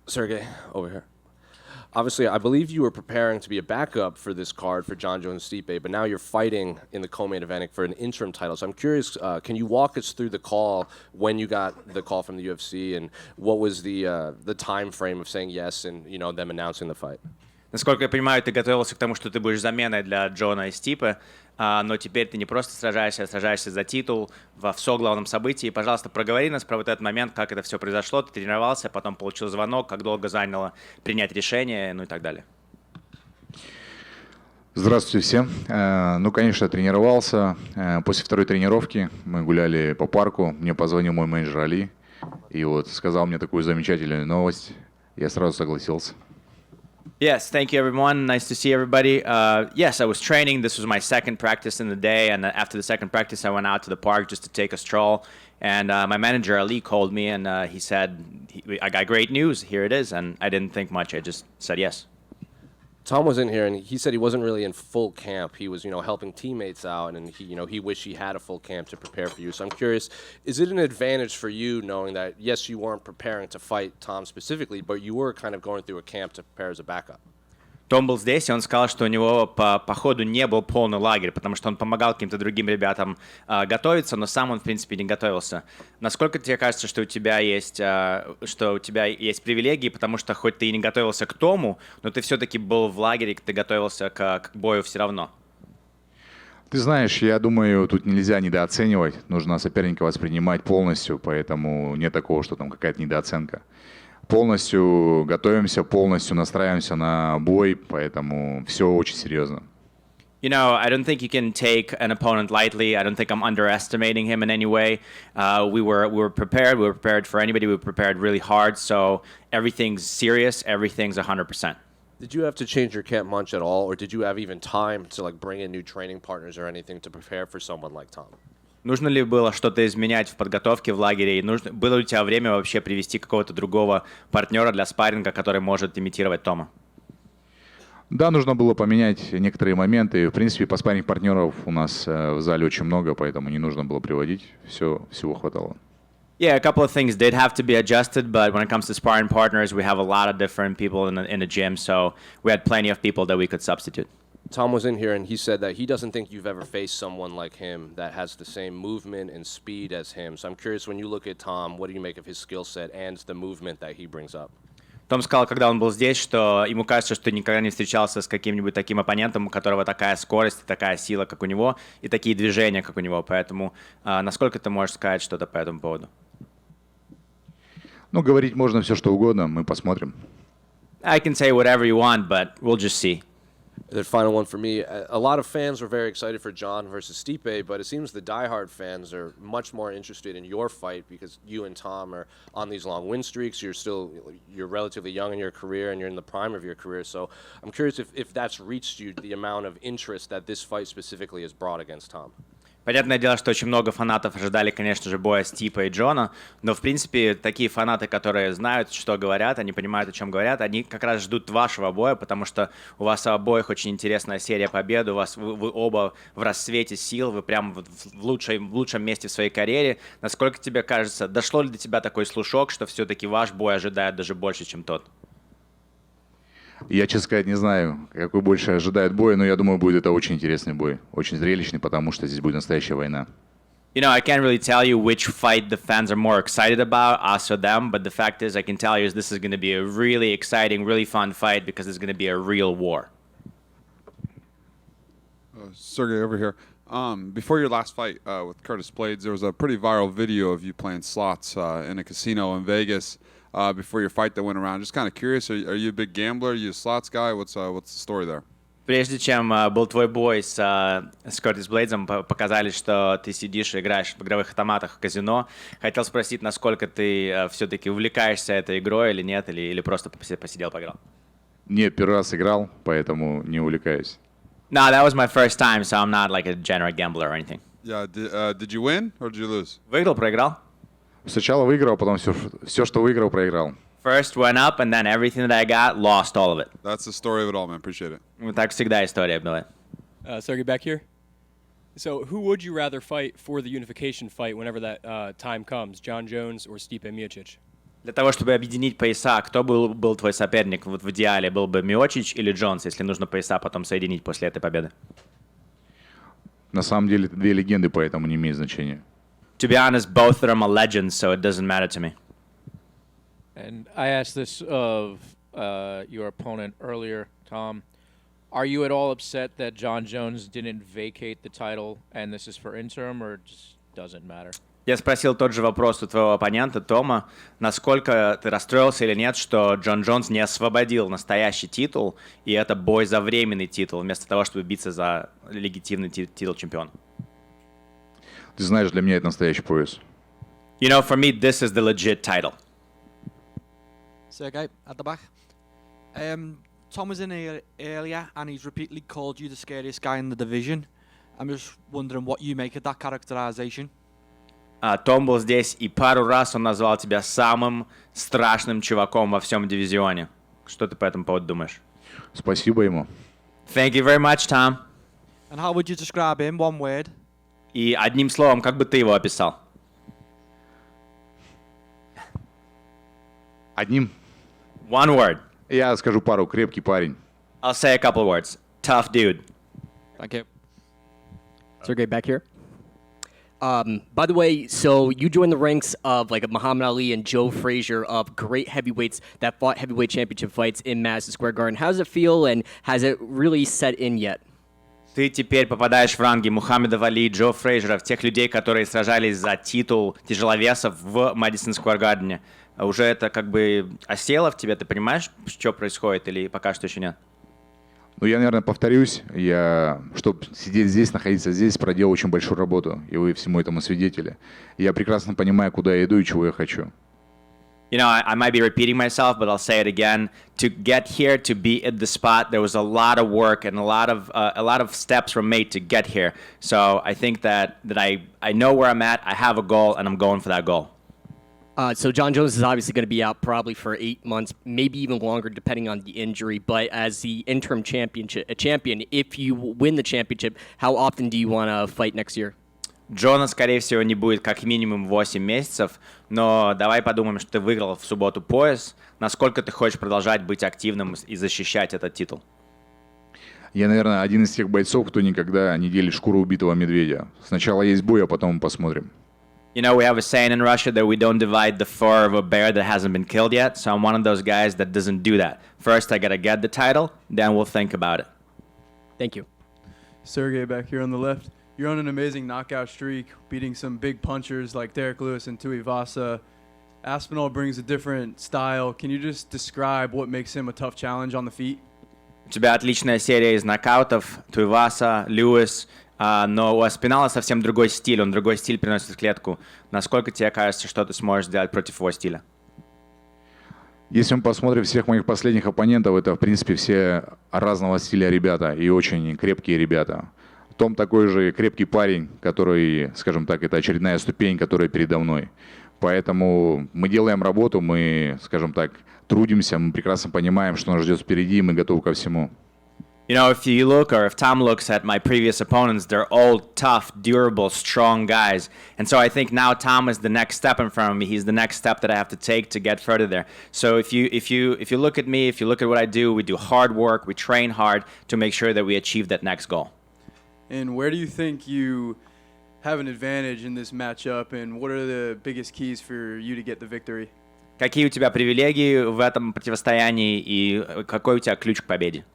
Sergey, over here. Obviously, I believe you were preparing to be a backup for this card for Jon Jones Stipe, but now you're fighting in the co-main event for an interim title. So I'm curious, can you walk us through the call when you got the call from the UFC, and what was the time frame of saying yes and them announcing the fight? Насколько я понимаю, ты готовился к тому, что ты будешь заменой для Джона и Стипа, но теперь ты не просто сражаешься, а сражаешься за титул в главном событии. Пожалуйста, проговори нас про вот этот момент, как это все произошло, ты тренировался, потом получил звонок, как долго заняло принять решение, ну и так далее. Здравствуйте всем. Ну, конечно, тренировался. После второй тренировки мы гуляли по парку. Мне позвонил мой менеджер Али и вот сказал мне такую замечательную новость. Я сразу согласился. Yes, thank you, everyone. Nice to see everybody. Yes, I was training. This was my second practice in the day, and after the second practice, I went out to the park just to take a stroll. And my manager, Ali, called me, and he said, I got great news. Here it is. And I didn't think much. I just said yes. Tom was in here, and he said he wasn't really in full camp. He was, helping teammates out, and he wished he had a full camp to prepare for you. So I'm curious, is it an advantage for you knowing that, yes, you weren't preparing to fight Tom specifically, but you were kind of going through a camp to prepare as a backup? Том был здесь, и он сказал, что у него по ходу не был полный лагерь, потому что он помогал каким-то другим ребятам готовиться, но сам он, в принципе, не готовился. Насколько тебе кажется, что у тебя есть привилегии, потому что хоть ты и не готовился к Тому, но ты все-таки был в лагере, ты готовился к бою все равно? Ты знаешь, я думаю, тут нельзя недооценивать. Нужно соперника воспринимать полностью, поэтому нет такого, что там какая-то недооценка. Полностью готовимся, полностью настраиваемся на бой, поэтому все очень серьезно. I don't think you can take an opponent lightly. I don't think I'm underestimating him in any way. We were prepared. We were prepared for anybody. We were prepared really hard. So everything's serious. Everything's 100%. Did you have to change your camp much at all, or did you have even time to bring in new training partners or anything to prepare for someone like Tom? Нужно ли было что-то изменять в подготовке в лагере? Было ли у тебя время вообще привести какого-то другого партнера для спарринга, который может имитировать Тома? Да, нужно было поменять некоторые моменты. В принципе, по спарринг-партнеров у нас в зале очень много, поэтому не нужно было приводить. Всего хватало. Yeah, a couple of things did have to be adjusted, but when it comes to sparring partners, we have a lot of different people in the gym, so we had plenty of people that we could substitute. Tom was in here, and he said that he doesn't think you've ever faced someone like him that has the same movement and speed as him. So I'm curious, when you look at Tom, what do you make of his skill set and the movement that he brings up? Том сказал, когда он был здесь, что ему кажется, что никогда не встречался с каким-нибудь таким оппонентом, у которого такая скорость, такая сила, как у него, и такие движения, как у него. Поэтому насколько ты можешь сказать что-то по этому поводу? Ну, говорить можно все, что угодно, мы посмотрим. I can say whatever you want, but we'll just see. The final one for me, a lot of fans were very excited for Jon versus Stipe, but it seems the diehard fans are much more interested in your fight because you and Tom are on these long win streaks. You're relatively young in your career, and you're in the prime of your career. So I'm curious if that's reached you, the amount of interest that this fight specifically has brought against Tom. Понятное дело, что очень много фанатов ожидали, конечно же, боя Стипа и Джона, но, в принципе, такие фанаты, которые знают, что говорят, они понимают, о чем говорят, они как раз ждут вашего боя, потому что у вас обоих очень интересная серия побед, вы оба в расцвете сил, вы прям в лучшем месте в своей карьере. Насколько тебе кажется, дошло ли до тебя такой слушок, что все-таки ваш бой ожидает даже больше, чем тот? Я, честно сказать, не знаю, какой больше ожидает бой, но я думаю, будет это очень интересный бой, очень зрелищный, потому что здесь будет настоящая война. I can't really tell you which fight the fans are more excited about, us or them, but the fact is, I can tell you this is going to be a really exciting, really fun fight because it's going to be a real war. Sergey, over here. Before your last fight with Curtis Blades, there was a pretty viral video of you playing slots in a casino in Vegas. Before your fight that went around. Just kind of curious, are you a big gambler? Are you a slots guy? What's the story there? Прежде чем был твой бой с Кертис Блейдсом, показали, что ты сидишь и играешь в игровых автоматах в казино. Хотел спросить, насколько ты все-таки увлекаешься этой игрой или нет, или просто посидел, поиграл? Нет, первый раз играл, поэтому не увлекаюсь. No, that was my first time, so I'm not like a general gambler or anything. Yeah, did you win or did you lose? Выиграл, проиграл? Сначала выиграл, потом все, что выиграл, проиграл. First went up, and then everything that I got, lost all of it. That's the story of it all, man. Appreciate it. Так всегда история была. Sergey, back here. So who would you rather fight for the unification fight whenever that time comes, Jon Jones or Stipe Miocic? Для того, чтобы объединить пояса, кто был твой соперник вот в идеале? Был бы Миочич или Джонс, если нужно пояса потом соединить после этой победы? На самом деле это две легенды, поэтому не имеет значения. To be honest, both of them are legends, so it doesn't matter to me. And I asked this of your opponent earlier, Tom. Are you at all upset that Jon Jones didn't vacate the title and this is for interim, or it just doesn't matter? Я спросил тот же вопрос у твоего оппонента, Тома. Насколько ты расстроился или нет, что Джон Джонс не освободил настоящий титул, и это бой за временный титул, вместо того, чтобы биться за легитимный титул чемпиона? Ты знаешь, для меня это настоящий пояс. You know, for me, this is the legit title. Sergei, at the back. Tom was in here earlier and he's repeatedly called you the scariest guy in the division. I'm just wondering what you make of that characterization. Том был здесь, и пару раз он назвал тебя самым страшным чуваком во всем дивизионе. Что ты по этому поводу думаешь? Спасибо ему. Thank you very much, Tom. And how would you describe him, one word? И одним словом, как бы ты его описал? Одним. One word. Я скажу пару. Крепкий парень. I'll say a couple words. Tough dude. Thank you. Sergey, back here. By the way, so you joined the ranks of like a Muhammad Ali and Joe Frazier of great heavyweights that fought heavyweight championship fights in Madison Square Garden. How does it feel, and has it really set in yet? Ты теперь попадаешь в ранги Мухаммеда Али, Джо Фрейзеров, тех людей, которые сражались за титул тяжеловесов в Мэдисон Сквер Гардене. Уже это как бы осело в тебе? Ты понимаешь, что происходит, или пока что еще нет? Ну, я, наверное, повторюсь. Чтобы сидеть здесь, находиться здесь, проделал очень большую работу. И вы всему этому свидетели. Я прекрасно понимаю, куда я иду и чего я хочу. You know, I might be repeating myself, but I'll say it again. To get here, to be at the spot, there was a lot of work and a lot of steps were made to get here. So I think that I know where I'm at, I have a goal, and I'm going for that goal. So Jon Jones is obviously going to be out probably for 8 months, maybe even longer, depending on the injury. But as the interim champion, if you win the championship, how often do you want to fight next year? Джона, скорее всего, не будет как минимум 8 месяцев, но давай подумаем, что ты выиграл в субботу пояс. Насколько ты хочешь продолжать быть активным и защищать этот титул? Я, наверное, один из тех бойцов, кто никогда не делит шкуру убитого медведя. Сначала есть бой, а потом посмотрим. You know, we have a saying in Russia that we don't divide the fur of a bear that hasn't been killed yet, so I'm one of those guys that doesn't do that. First, I gotta get the title, then we'll think about it. Thank you. Sergey back here on the left. You're on an amazing knockout streak, beating some big punchers like Derek Lewis and Tuivasa. Aspinall brings a different style. Can you just describe what makes him a tough challenge on the feet? У тебя отличная серия из нокаутов, Туиваса, Льюис, но у Аспинала совсем другой стиль, он другой стиль приносит в клетку. Насколько тебе кажется, что ты сможешь сделать против его стиля? Если мы посмотрим всех моих последних оппонентов, это, в принципе, все разного стиля ребята и очень крепкие ребята. Том такой же крепкий парень, который, скажем так, это очередная ступень, которая передо мной. Поэтому мы делаем работу, мы, скажем так, трудимся, мы прекрасно понимаем, что нас ждет впереди, и мы готовы ко всему. You know, if you look, or if Tom looks at my previous opponents, they're all tough, durable, strong guys. And so I think now Tom is the next step in front of me. He's the next step that I have to take to get further there. So if you look at me, if you look at what I do, we do hard work, we train hard to make sure that we achieve that next goal. And where do you think you have an advantage in this matchup, and what are the biggest keys for you to get the victory? Какие у тебя привилегии в этом противостоянии и какой у тебя ключ к победе?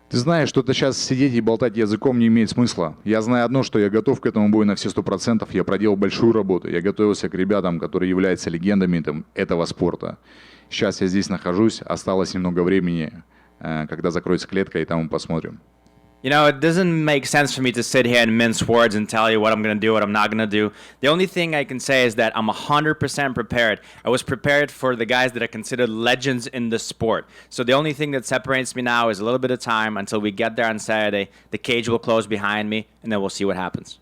Ты знаешь, что-то сейчас сидеть и болтать языком не имеет смысла. Я знаю одно, что я готов к этому бою на все 100%. Я проделал большую работу. Я готовился к ребятам, которые являются легендами этого спорта. Сейчас я здесь нахожусь. Осталось немного времени, когда закроется клетка, и там мы посмотрим. You know, it doesn't make sense for me to sit here and mince words and tell you what I'm going to do, what I'm not going to do. The only thing I can say is that I'm 100% prepared. I was prepared for the guys that are considered legends in the sport. So the only thing that separates me now is a little bit of time until we get there on Saturday. The cage will close behind me, and then we'll see what happens.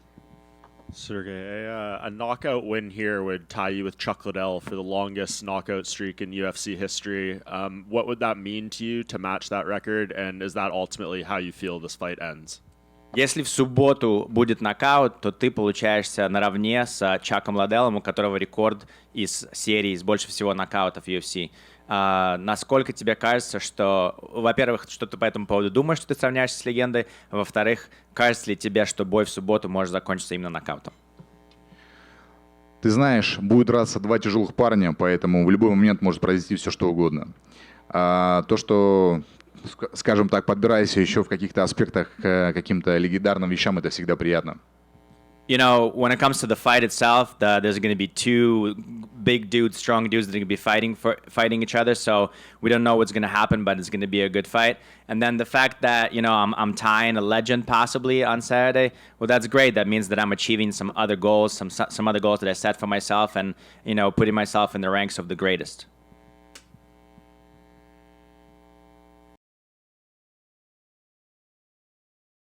Sergey, a knockout win here would tie you with Chuck Liddell for the longest knockout streak in UFC history. What would that mean to you to match that record, and is that ultimately how you feel this fight ends? Если в субботу будет нокаут, то ты получаешься наравне с Чаком Ладеллом, у которого рекорд из серии с больше всего нокаутов в UFC. Насколько тебе кажется, что, во-первых, что ты по этому поводу думаешь, что ты сравняешься с легендой, а во-вторых, кажется ли тебе, что бой в субботу может закончиться именно нокаутом? Ты знаешь, будет драться два тяжелых парня, поэтому в любой момент может произойти все, что угодно. То, что, скажем так, подбирайся еще в каких-то аспектах к каким-то легендарным вещам, это всегда приятно. You know, when it comes to the fight itself, there's going to be two big dudes, strong dudes that are going to be fighting each other. So we don't know what's going to happen, but it's going to be a good fight. And then the fact that, you know, I'm tying a legend possibly on Saturday, well, that's great. That means that I'm achieving some other goals, some other goals that I set for myself, and, you know, putting myself in the ranks of the greatest.